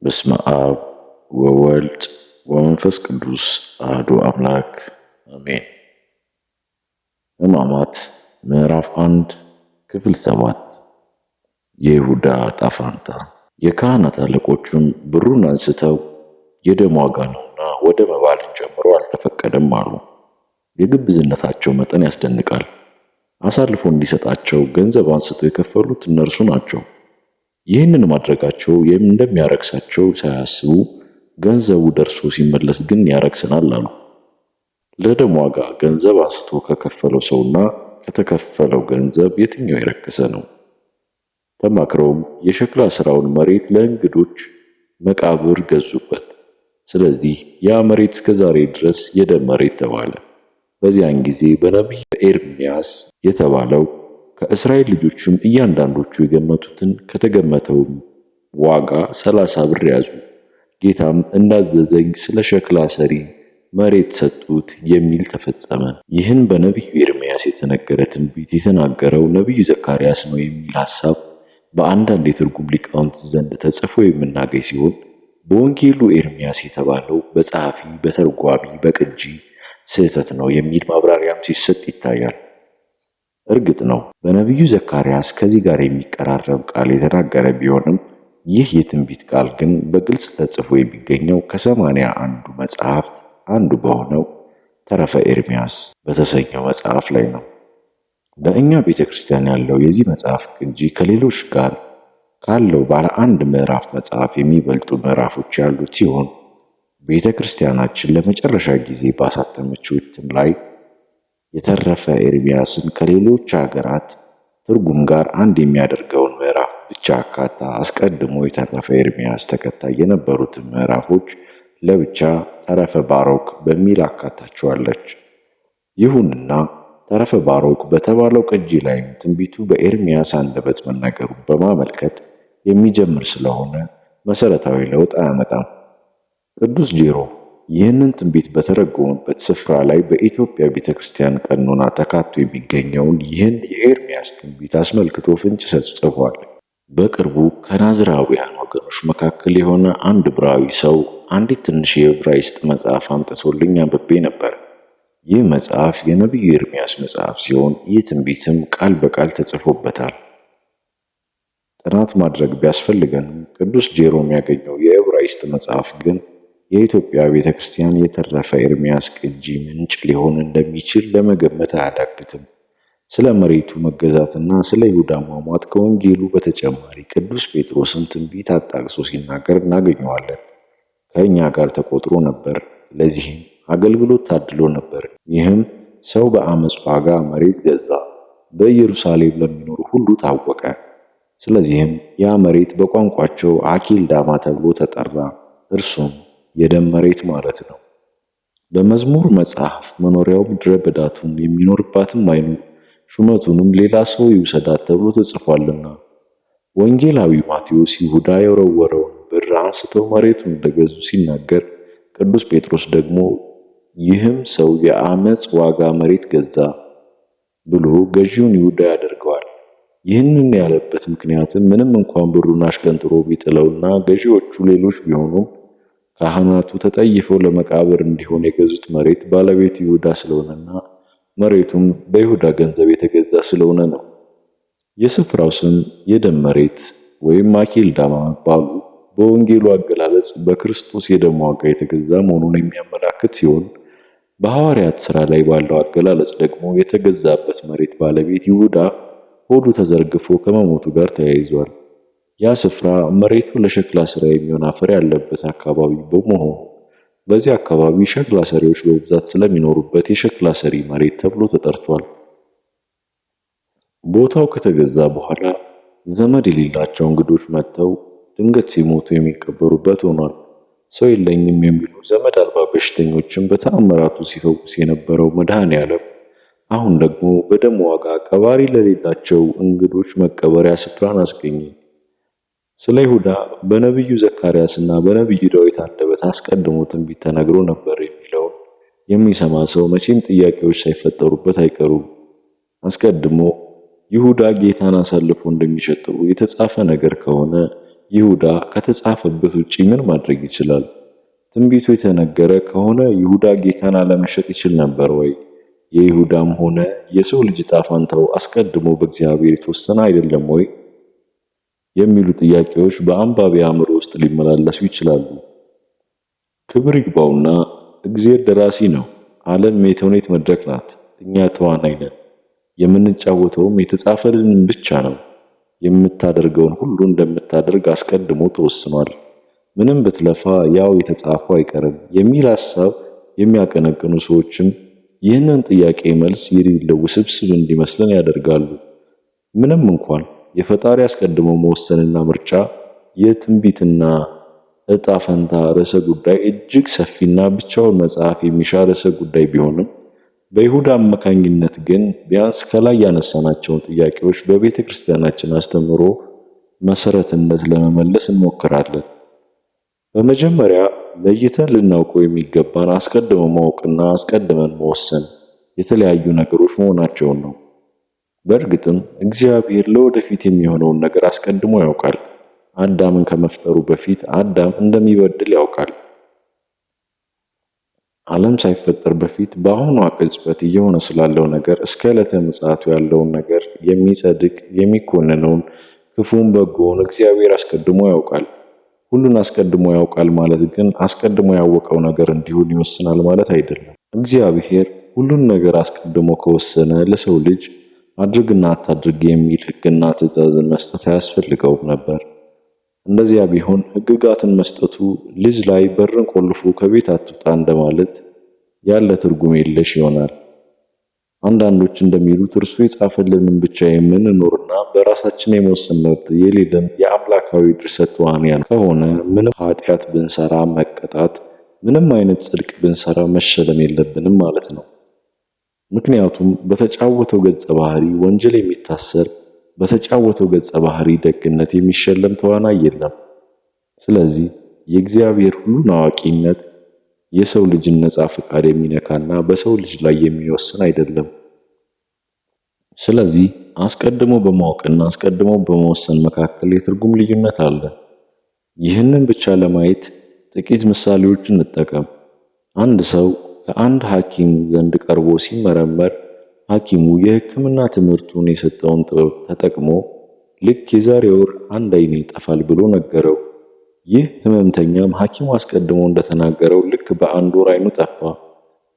በስመ አብ ወወልድ ወመንፈስ ቅዱስ አሐዱ አምላክ አሜን። ሕማማት ምዕራፍ 1 ክፍል 7 የይሁዳ ዕጣ ፈንታ። የካህናት አለቆቹም ብሩን አንስተው የደም ዋጋ ነውና ወደ መባ ልንጨምረው አልተፈቀደም አሉ። የግብዝነታቸው መጠን ያስደንቃል። አሳልፎ እንዲሰጣቸው ገንዘብ አንስተው የከፈሉት እነርሱ ናቸው። ይህንን ማድረጋቸው እንደሚያረክሳቸው ሳያስቡ ገንዘቡ ደርሶ ሲመለስ ግን ያረክሰናል አሉ። ለደም ዋጋ ገንዘብ አንስቶ ከከፈለው ሰውና ከተከፈለው ገንዘብ የትኛው የረከሰ ነው? ተማክረውም የሸክላ ስራውን መሬት ለእንግዶች መቃብር ገዙበት። ስለዚህ ያ መሬት እስከዛሬ ድረስ የደም መሬት ተባለ። በዚያን ጊዜ በነቢዩ ኤርምያስ የተባለው ከእስራኤል ልጆችም እያንዳንዶቹ የገመቱትን ከተገመተው ዋጋ 30 ብር ያዙ። ጌታም እንዳዘዘኝ ስለ ሸክላ ሰሪ መሬት ሰጡት የሚል ተፈጸመ። ይህን በነቢዩ ኤርምያስ የተነገረ ትንቢት የተናገረው ነቢዩ ዘካርያስ ነው የሚል ሐሳብ በአንዳንድ የትርጉም ሊቃውንት ዘንድ ተጽፎ የምናገኝ ሲሆን በወንጌሉ ኤርምያስ የተባለው በጸሐፊ፣ በተርጓሚ፣ በቅጂ ስህተት ነው የሚል ማብራሪያም ሲሰጥ ይታያል። እርግጥ ነው በነቢዩ ዘካርያስ ከዚህ ጋር የሚቀራረብ ቃል የተናገረ ቢሆንም ይህ የትንቢት ቃል ግን በግልጽ ተጽፎ የሚገኘው ከ80 አንዱ መጽሐፍት አንዱ በሆነው ተረፈ ኤርምያስ በተሰኘው መጽሐፍ ላይ ነው። በእኛ ቤተክርስቲያን ያለው የዚህ መጽሐፍ ቅጂ ከሌሎች ጋር ካለው ባለ አንድ ምዕራፍ መጽሐፍ የሚበልጡ ምዕራፎች ያሉት ሲሆን ቤተክርስቲያናችን ለመጨረሻ ጊዜ ባሳተመችው እትም ላይ የተረፈ ኤርምያስን ከሌሎች ሀገራት ትርጉም ጋር አንድ የሚያደርገውን ምዕራፍ ብቻ አካታ አስቀድሞ የተረፈ ኤርምያስ ተከታይ የነበሩትን ምዕራፎች ለብቻ ተረፈ ባሮክ በሚል አካታቸዋለች። ይሁንና ተረፈ ባሮክ በተባለው ቅጂ ላይም ትንቢቱ በኤርምያስ አንደበት መነገሩን በማመልከት የሚጀምር ስለሆነ መሰረታዊ ለውጥ አያመጣም። ቅዱስ ጄሮ ይህንን ትንቢት በተረጎመበት ስፍራ ላይ በኢትዮጵያ ቤተክርስቲያን ቀኖና ተካቶ የሚገኘውን ይህን የኤርምያስ ትንቢት አስመልክቶ ፍንጭ ጽፏል። በቅርቡ ከናዝራውያን ወገኖች መካከል የሆነ አንድ ዕብራዊ ሰው አንዲት ትንሽ የዕብራይስጥ መጽሐፍ አምጥቶልኝ አንብቤ ነበር። ይህ መጽሐፍ የነቢዩ ኤርምያስ መጽሐፍ ሲሆን ይህ ትንቢትም ቃል በቃል ተጽፎበታል። ጥናት ማድረግ ቢያስፈልገንም ቅዱስ ጄሮም ያገኘው የዕብራይስጥ መጽሐፍ ግን የኢትዮጵያ ቤተክርስቲያን የተረፈ ኤርምያስ ቅጂ ምንጭ ሊሆን እንደሚችል ለመገመት አያዳግትም። ስለ መሬቱ መገዛትና ስለ ይሁዳ አሟሟት ከወንጌሉ በተጨማሪ ቅዱስ ጴጥሮስን ትንቢት አጣቅሶ ሲናገር እናገኘዋለን። ከእኛ ጋር ተቆጥሮ ነበር፣ ለዚህም አገልግሎት ታድሎ ነበር። ይህም ሰው በአመፅ ዋጋ መሬት ገዛ፣ በኢየሩሳሌም ለሚኖሩ ሁሉ ታወቀ። ስለዚህም ያ መሬት በቋንቋቸው አኪልዳማ ተብሎ ተጠራ፣ እርሱም የደም መሬት ማለት ነው። በመዝሙር መጽሐፍ መኖሪያው ምድረ በዳቱን የሚኖርባትም አይኑር ሹመቱንም ሌላ ሰው ይውሰዳት ተብሎ ተጽፏልና። ወንጌላዊ ማቴዎስ ይሁዳ የወረወረውን ብር አንስተው መሬቱን እንደገዙ ሲናገር፣ ቅዱስ ጴጥሮስ ደግሞ ይህም ሰው የአመፅ ዋጋ መሬት ገዛ ብሎ ገዢውን ይሁዳ ያደርገዋል። ይህንን ያለበት ምክንያትም ምንም እንኳን ብሩን አሽቀንጥሮ ቢጥለውና ገዢዎቹ ሌሎች ቢሆኑም ካህናቱ ተጠይፈው ለመቃብር እንዲሆን የገዙት መሬት ባለቤቱ ይሁዳ ስለሆነና መሬቱም በይሁዳ ገንዘብ የተገዛ ስለሆነ ነው። የስፍራው ስም የደም መሬት ወይም አኪልዳማ መባሉ በወንጌሉ አገላለጽ በክርስቶስ የደም ዋጋ የተገዛ መሆኑን የሚያመላክት ሲሆን በሐዋርያት ሥራ ላይ ባለው አገላለጽ ደግሞ የተገዛበት መሬት ባለቤት ይሁዳ ሆዱ ተዘርግፎ ከመሞቱ ጋር ተያይዟል። ያ ስፍራ መሬቱ ለሸክላ ስራ የሚሆን አፈር ያለበት አካባቢ በመሆኑ በዚህ አካባቢ ሸክላ ሰሪዎች በብዛት ስለሚኖሩበት የሸክላ ሰሪ መሬት ተብሎ ተጠርቷል። ቦታው ከተገዛ በኋላ ዘመድ የሌላቸው እንግዶች መጥተው ድንገት ሲሞቱ የሚቀበሩበት ሆኗል። ሰው የለኝም የሚሉ ዘመድ አልባ በሽተኞችን በተአምራቱ ሲፈውስ የነበረው መድኃኔዓለም አሁን ደግሞ በደም ዋጋ ቀባሪ ለሌላቸው እንግዶች መቀበሪያ ስፍራን አስገኘ። ስለ ይሁዳ በነቢዩ ዘካርያስና በነቢዩ ዳዊት አንደበት አስቀድሞ ትንቢት ተነግሮ ነበር የሚለውን የሚሰማ ሰው መቼም ጥያቄዎች ሳይፈጠሩበት አይቀሩም። አስቀድሞ ይሁዳ ጌታን አሳልፎ እንደሚሸጠው የተጻፈ ነገር ከሆነ ይሁዳ ከተጻፈበት ውጪ ምን ማድረግ ይችላል? ትንቢቱ የተነገረ ከሆነ ይሁዳ ጌታን አለመሸጥ ይችል ነበር ወይ? የይሁዳም ሆነ የሰው ልጅ ዕጣ ፈንታው አስቀድሞ በእግዚአብሔር የተወሰነ አይደለም ወይ? የሚሉ ጥያቄዎች በአንባቢ አእምሮ ውስጥ ሊመላለሱ ይችላሉ። ክብር ይግባውና እግዚአብሔር ደራሲ ነው። ዓለም የተውኔት መድረክ ናት። እኛ ተዋናይ ነን። የምንጫወተውም የተጻፈልንን ብቻ ነው። የምታደርገውን ሁሉ እንደምታደርግ አስቀድሞ ተወስኗል። ምንም ብትለፋ ያው የተጻፈው አይቀርም የሚል ሐሳብ የሚያቀነቅኑ ሰዎችም ይህንን ጥያቄ መልስ የሌለው ውስብስብ እንዲመስለን ያደርጋሉ። ምንም እንኳን የፈጣሪ አስቀድሞ መወሰንና ምርጫ የትንቢትና ዕጣ ፈንታ ርዕሰ ጉዳይ እጅግ ሰፊና ብቻውን መጽሐፍ የሚሻ ርዕሰ ጉዳይ ቢሆንም በይሁዳ አማካኝነት ግን ቢያንስ ከላይ ያነሳናቸውን ጥያቄዎች በቤተ ክርስቲያናችን አስተምህሮ መሰረትነት ለመመለስ እንሞክራለን። በመጀመሪያ ለይተን ልናውቀው የሚገባን አስቀድሞ ማወቅና አስቀድመን መወሰን የተለያዩ ነገሮች መሆናቸውን ነው። በእርግጥም እግዚአብሔር ለወደፊት የሚሆነውን ነገር አስቀድሞ ያውቃል። አዳምን ከመፍጠሩ በፊት አዳም እንደሚበድል ያውቃል። ዓለም ሳይፈጠር በፊት በአሁኗ ቅጽበት እየሆነ ስላለው ነገር እስከ ዕለተ ምጽአቱ ያለውን ነገር የሚጸድቅ የሚኮንነውን ክፉን በጎውን እግዚአብሔር አስቀድሞ ያውቃል። ሁሉን አስቀድሞ ያውቃል ማለት ግን አስቀድሞ ያወቀው ነገር እንዲሆን ይወስናል ማለት አይደለም። እግዚአብሔር ሁሉን ነገር አስቀድሞ ከወሰነ ለሰው ልጅ አድርግና አታድርግ የሚል ሕግና ትእዛዝን መስጠት አያስፈልገውም ነበር። እንደዚያ ቢሆን ሕግጋትን መስጠቱ ልጅ ላይ በርን ቆልፎ ከቤት አትውጣ እንደማለት ያለ ትርጉም የለሽ ይሆናል። አንዳንዶች እንደሚሉት እርሱ የጻፈልንን ብቻ የምንኖርና በራሳችን የመወሰን መብት የሌለን የአምላካዊ ድርሰት ተዋንያን ከሆነ ምንም ኃጢአት ብንሰራ መቀጣት፣ ምንም አይነት ጽድቅ ብንሰራ መሸለም የለብንም ማለት ነው። ምክንያቱም በተጫወተው ገጸ ባህሪ ወንጀል የሚታሰር፣ በተጫወተው ገጸ ባህሪ ደግነት የሚሸለም ተዋናይ የለም። ስለዚህ የእግዚአብሔር ሁሉን አዋቂነት የሰው ልጅን ነጻ ፈቃድ የሚነካና በሰው ልጅ ላይ የሚወስን አይደለም። ስለዚህ አስቀድሞ በማወቅና አስቀድሞ በመወሰን መካከል የትርጉም ልዩነት አለ። ይህንን ብቻ ለማየት ጥቂት ምሳሌዎችን እንጠቀም። አንድ ሰው ከአንድ ሐኪም ዘንድ ቀርቦ ሲመረመር ሐኪሙ የሕክምና ትምህርቱን የሰጠውን ጥበብ ተጠቅሞ ልክ የዛሬ ወር አንድ ዓይኔ ይጠፋል ብሎ ነገረው። ይህ ህመምተኛም ሐኪሙ አስቀድሞ እንደተናገረው ልክ በአንድ ወር ዓይኑ ጠፋ።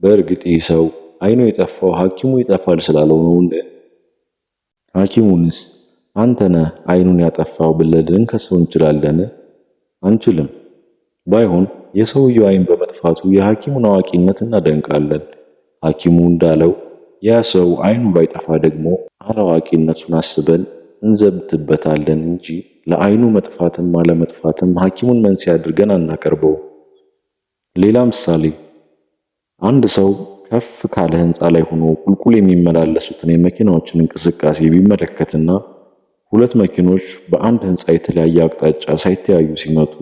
በእርግጥ ይህ ሰው ዓይኑ የጠፋው ሐኪሙ ይጠፋል ስላለው ነውን? ሐኪሙንስ አንተ ነህ ዓይኑን ያጠፋው ብለን ልንከሰው እንችላለን? አንችልም። ባይሆን የሰውየው ዓይን በመጥፋቱ የሐኪሙን አዋቂነት እናደንቃለን። ሐኪሙ እንዳለው ያ ሰው ዓይኑ ባይጠፋ ደግሞ አላዋቂነቱን አስበን እንዘብትበታለን እንጂ ለዓይኑ መጥፋትም አለመጥፋትም ሐኪሙን መንስኤ አድርገን አናቀርበው። ሌላ ምሳሌ፣ አንድ ሰው ከፍ ካለ ህንፃ ላይ ሆኖ ቁልቁል የሚመላለሱትን የመኪናዎችን እንቅስቃሴ ቢመለከትና ሁለት መኪኖች በአንድ ህንፃ የተለያየ አቅጣጫ ሳይተያዩ ሲመጡ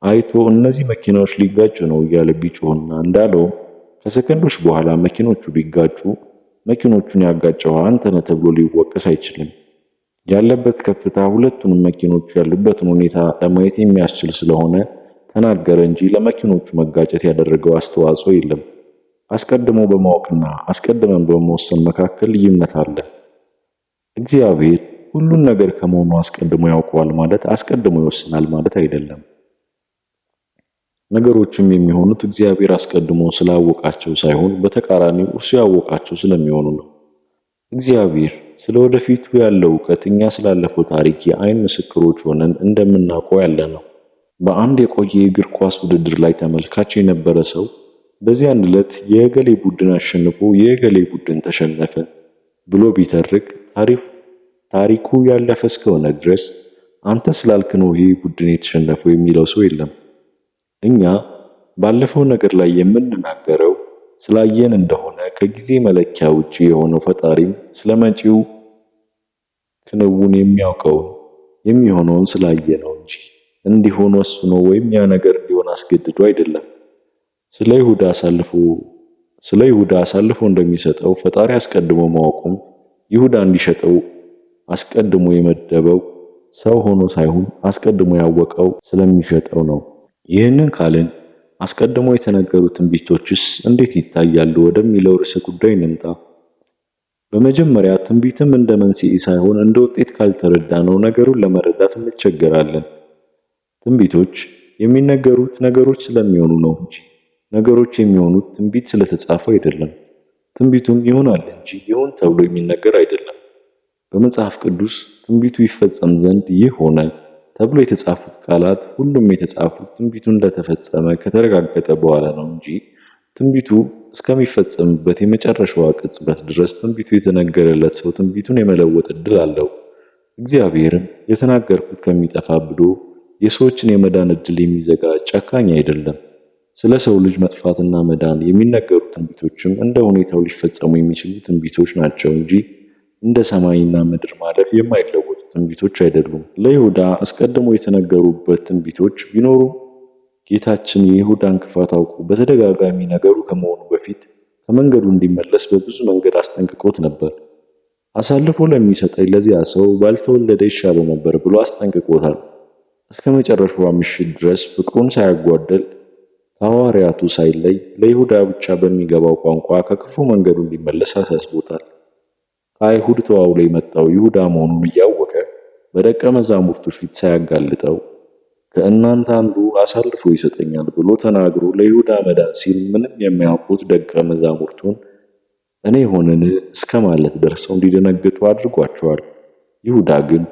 አይቶ እነዚህ መኪናዎች ሊጋጩ ነው እያለ ቢጮህና እንዳለው ከሰከንዶች በኋላ መኪኖቹ ቢጋጩ መኪኖቹን ያጋጨው አንተ ነህ ተብሎ ሊወቀስ አይችልም። ያለበት ከፍታ ሁለቱንም መኪኖቹ ያሉበትን ሁኔታ ለማየት የሚያስችል ስለሆነ ተናገረ እንጂ ለመኪኖቹ መጋጨት ያደረገው አስተዋጽኦ የለም። አስቀድሞ በማወቅና አስቀድመን በመወሰን መካከል ልዩነት አለ። እግዚአብሔር ሁሉን ነገር ከመሆኑ አስቀድሞ ያውቀዋል ማለት አስቀድሞ ይወስናል ማለት አይደለም። ነገሮችም የሚሆኑት እግዚአብሔር አስቀድሞ ስላወቃቸው ሳይሆን በተቃራኒው እሱ ያወቃቸው ስለሚሆኑ ነው። እግዚአብሔር ስለ ወደፊቱ ያለው ዕውቀት እኛ ስላለፈው ታሪክ የዓይን ምስክሮች ሆነን እንደምናውቀው ያለ ነው። በአንድ የቆየ የእግር ኳስ ውድድር ላይ ተመልካች የነበረ ሰው በዚያን ዕለት የእገሌ ቡድን አሸንፎ የእገሌ ቡድን ተሸነፈ ብሎ ቢተርክ ታሪኩ ያለፈ እስከሆነ ድረስ አንተ ስላልክ ነው ይህ ቡድን የተሸነፈው የሚለው ሰው የለም። እኛ ባለፈው ነገር ላይ የምንናገረው ስላየን እንደሆነ ከጊዜ መለኪያ ውጪ የሆነው ፈጣሪም ስለመጪው ክንውን የሚያውቀውን የሚሆነውን ስላየ ነው እንጂ እንዲሆን ወስኖ ወይም ያ ነገር እንዲሆን አስገድዶ አይደለም። ስለ ይሁዳ አሳልፎ እንደሚሰጠው ፈጣሪ አስቀድሞ ማወቁም ይሁዳ እንዲሸጠው አስቀድሞ የመደበው ሰው ሆኖ ሳይሆን አስቀድሞ ያወቀው ስለሚሸጠው ነው። ይህንን ካልን አስቀድሞ የተነገሩ ትንቢቶችስ እንዴት ይታያሉ ወደሚለው ርዕሰ ጉዳይ እንምጣ። በመጀመሪያ ትንቢትም እንደ መንስኤ ሳይሆን እንደ ውጤት ካልተረዳነው ነገሩን ለመረዳት እንቸገራለን። ትንቢቶች የሚነገሩት ነገሮች ስለሚሆኑ ነው እንጂ ነገሮች የሚሆኑት ትንቢት ስለተጻፈ አይደለም። ትንቢቱም ይሆናል እንጂ ይሁን ተብሎ የሚነገር አይደለም። በመጽሐፍ ቅዱስ ትንቢቱ ይፈጸም ዘንድ ይህ ሆነ ተብሎ የተጻፉት ቃላት ሁሉም የተጻፉት ትንቢቱ እንደተፈጸመ ከተረጋገጠ በኋላ ነው እንጂ ትንቢቱ እስከሚፈጸምበት የመጨረሻዋ ቅጽበት ድረስ ትንቢቱ የተነገረለት ሰው ትንቢቱን የመለወጥ ዕድል አለው። እግዚአብሔርም የተናገርኩት ከሚጠፋ ብሎ የሰዎችን የመዳን ዕድል የሚዘጋ ጨካኝ አይደለም። ስለ ሰው ልጅ መጥፋትና መዳን የሚነገሩ ትንቢቶችም እንደ ሁኔታው ሊፈጸሙ የሚችሉ ትንቢቶች ናቸው እንጂ እንደ ሰማይና ምድር ማለፍ የማይለወጡ ትንቢቶች አይደሉም። ለይሁዳ አስቀድሞ የተነገሩበት ትንቢቶች ቢኖሩ ጌታችን የይሁዳን ክፋት አውቆ በተደጋጋሚ ነገሩ ከመሆኑ በፊት ከመንገዱ እንዲመለስ በብዙ መንገድ አስጠንቅቆት ነበር። አሳልፎ ለሚሰጠኝ ለዚያ ሰው ባልተወለደ ይሻለው ነበር ብሎ አስጠንቅቆታል። እስከ መጨረሻዋ ምሽት ድረስ ፍቅሩን ሳያጓደል ከሐዋርያቱ ሳይለይ ለይሁዳ ብቻ በሚገባው ቋንቋ ከክፉ መንገዱ እንዲመለስ አሳስቦታል። ከአይሁድ ተዋውሎ የመጣው ይሁዳ መሆኑን እያወቀ በደቀ መዛሙርቱ ፊት ሳያጋልጠው ከእናንተ አንዱ አሳልፎ ይሰጠኛል ብሎ ተናግሮ ለይሁዳ መዳን ሲል ምንም የማያውቁት ደቀ መዛሙርቱን እኔ ሆነን እስከ ማለት ደርሰው እንዲደነግጡ አድርጓቸዋል። ይሁዳ ግን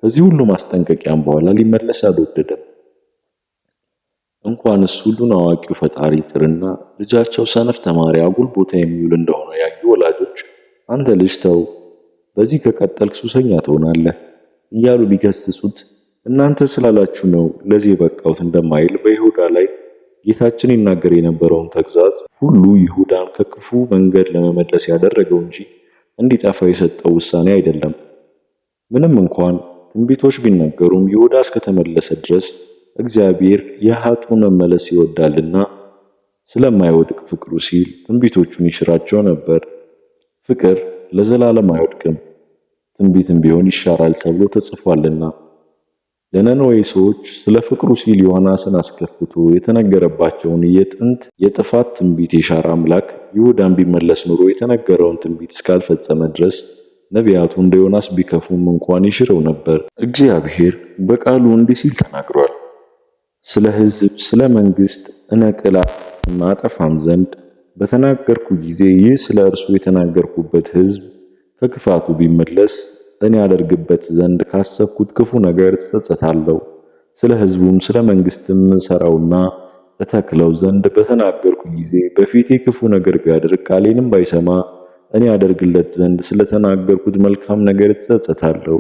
ከዚህ ሁሉ ማስጠንቀቂያም በኋላ ሊመለስ አልወደደም። እንኳንስ ሁሉን አዋቂው ፈጣሪ ይቅርና ልጃቸው ሰነፍ ተማሪ አጉል ቦታ የሚውል እንደሆነ ያዩ ወላጆች አንተ ልጅ ተው፣ በዚህ ከቀጠልክ ሱሰኛ ትሆናለህ እያሉ ቢገስጹት እናንተ ስላላችሁ ነው ለዚህ የበቃሁት እንደማይል በይሁዳ ላይ ጌታችን ይናገር የነበረውን ተግሳጽ ሁሉ ይሁዳን ከክፉ መንገድ ለመመለስ ያደረገው እንጂ እንዲጠፋ የሰጠው ውሳኔ አይደለም። ምንም እንኳን ትንቢቶች ቢነገሩም ይሁዳ እስከተመለሰ ድረስ እግዚአብሔር የኃጥኡን መመለስ ይወዳልና ስለማይወድቅ ፍቅሩ ሲል ትንቢቶቹን ይሽራቸው ነበር። ፍቅር ለዘላለም አይወድቅም፣ ትንቢትም ቢሆን ይሻራል ተብሎ ተጽፏልና። ለነነዌ ሰዎች ስለ ፍቅሩ ሲል ዮናስን አስከፍቶ የተነገረባቸውን የጥንት የጥፋት ትንቢት የሻረ አምላክ ይሁዳን ቢመለስ ኑሮ የተነገረውን ትንቢት እስካልፈጸመ ድረስ ነቢያቱ እንደ ዮናስ ቢከፉም እንኳን ይሽረው ነበር። እግዚአብሔር በቃሉ እንዲህ ሲል ተናግሯል። ስለ ሕዝብ ስለ መንግስት እነቅል ማጠፋም ዘንድ በተናገርኩ ጊዜ ይህ ስለ እርሱ የተናገርኩበት ሕዝብ ከክፋቱ ቢመለስ እኔ ያደርግበት ዘንድ ካሰብኩት ክፉ ነገር እጸጸታለሁ። ስለ ሕዝቡም ስለ መንግስትም ሰራውና እተክለው ዘንድ በተናገርኩ ጊዜ በፊቴ ክፉ ነገር ቢያደርግ ቃሌንም ባይሰማ እኔ ያደርግለት ዘንድ ስለተናገርኩት መልካም ነገር እጸጸታለሁ።